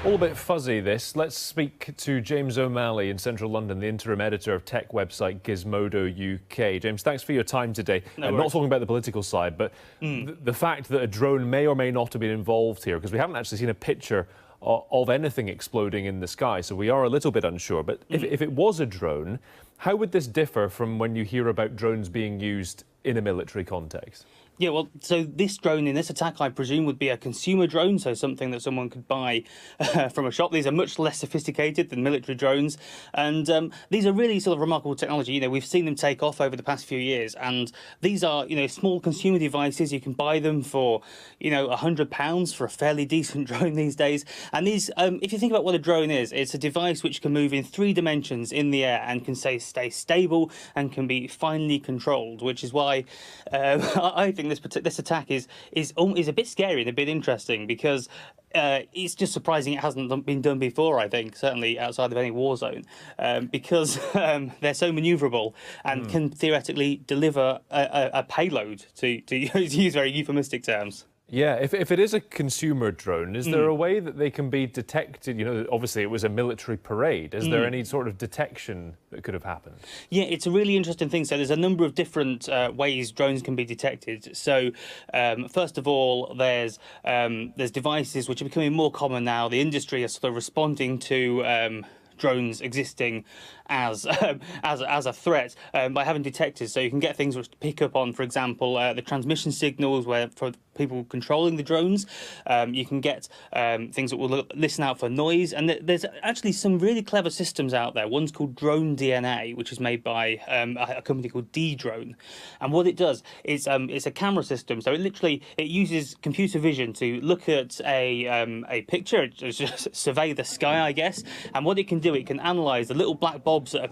All a bit fuzzy, this. Let's speak to James O'Malley in central London, the interim editor of tech website Gizmodo UK. James, thanks for your time today. I'm not talking about the political side, but the fact that a drone may or may not have been involved here, because we haven't actually seen a picture of anything exploding in the sky, so we are a little bit unsure. But if it was a drone, how would this differ from when you hear about drones being used in a military context? Yeah, well, so this drone in this attack, I presume, would be a consumer drone, so something that someone could buy from a shop. These are much less sophisticated than military drones, and these are really sort of remarkable technology. You know, we've seen them take off over the past few years, and these are, you know, small consumer devices. You can buy them for, you know, £100 for a fairly decent drone these days. And these, if you think about what a drone is, it's a device which can move in 3 dimensions in the air and can stay stable and can be finely controlled, which is why I think this attack is a bit scary and a bit interesting, because it's just surprising it hasn't been done before, I think, certainly outside of any war zone, because they're so manoeuvrable and can theoretically deliver a payload, to use very euphemistic terms. Yeah, if it is a consumer drone, is there a way that they can be detected? You know, obviously it was a military parade. Is there any sort of detection that could have happened? Yeah, it's a really interesting thing. So there's a number of different ways drones can be detected. So first of all, there's devices which are becoming more common now. The industry is sort of responding to drones existing as a threat by having detectors, so you can get things which pick up on, for example, the transmission signals where for people controlling the drones. You can get things that will listen out for noise, and there's actually some really clever systems out there. One's called Drone DNA, which is made by a company called D-Drone, and what it does is it's a camera system. So it uses computer vision to look at a picture, just survey the sky, I guess, and what it can do, it can analyze the little black blobs that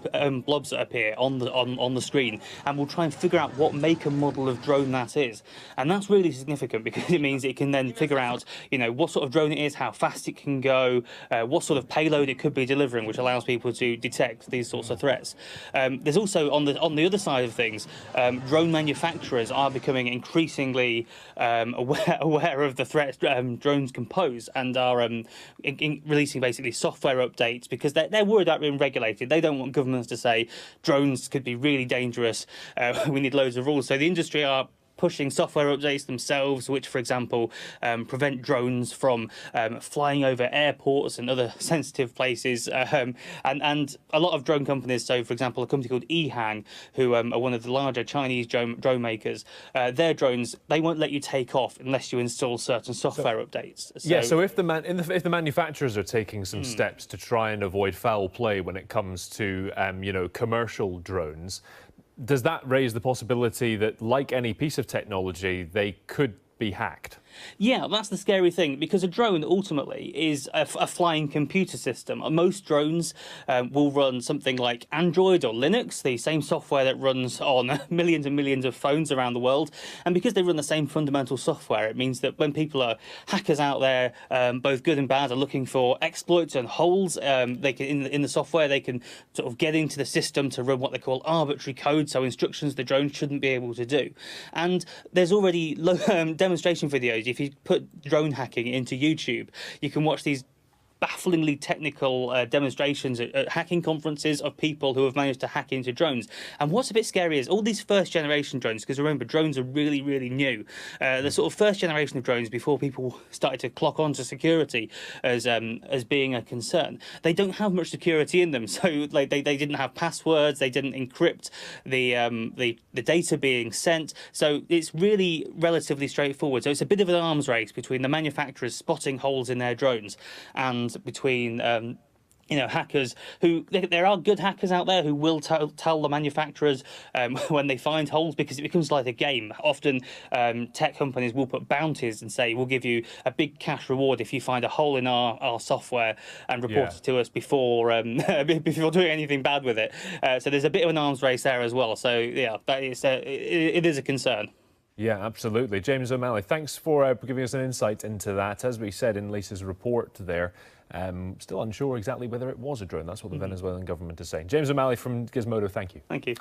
appear on the screen, and we'll try and figure out what make and model of drone that is. And that's really significant, because it means it can then figure out, you know, what sort of drone it is, how fast it can go, what sort of payload it could be delivering, which allows people to detect these sorts of threats. There's also, on the other side of things, drone manufacturers are becoming increasingly aware of the threats drones can pose, and are releasing basically software updates, because they're worried about being regulated. They don't want governments to say drones could be really dangerous. We need loads of rules. So the industry are pushing software updates themselves, which, for example, prevent drones from flying over airports and other sensitive places. And a lot of drone companies, so for example, a company called EHang, who are one of the larger Chinese drone makers, their drones, they won't let you take off unless you install certain software updates. So if the manufacturers are taking some steps to try and avoid foul play when it comes to you know, commercial drones, does that raise the possibility that, like any piece of technology, they could be hacked? Yeah, that's the scary thing, because a drone ultimately is a flying computer system. Most drones will run something like Android or Linux, the same software that runs on millions and millions of phones around the world. And because they run the same fundamental software, it means that when people are hackers out there, both good and bad, are looking for exploits and holes, they can in the software they can sort of get into the system to run what they call arbitrary code, so instructions the drone shouldn't be able to do. And there's already demonstration videos. If you put drone hacking into YouTube, you can watch these bafflingly technical demonstrations at hacking conferences of people who have managed to hack into drones. And what's a bit scary is all these first-generation drones, because remember, drones are really, really new. The sort of first generation of drones, before people started to clock on to security as being a concern, they don't have much security in them. So like they didn't have passwords, they didn't encrypt the data being sent. So it's really relatively straightforward. So it's a bit of an arms race between the manufacturers spotting holes in their drones and between you know, hackers who, there are good hackers out there who will tell the manufacturers when they find holes, because it becomes like a game. Often tech companies will put bounties and say, we'll give you a big cash reward if you find a hole in our software and report it to us before before doing anything bad with it. So there's a bit of an arms race there as well. So yeah, that is it is a concern. Yeah, absolutely. James O'Malley, thanks for giving us an insight into that. As we said in Lisa's report there, still unsure exactly whether it was a drone. That's what the Venezuelan government is saying. James O'Malley from Gizmodo, thank you. Thank you.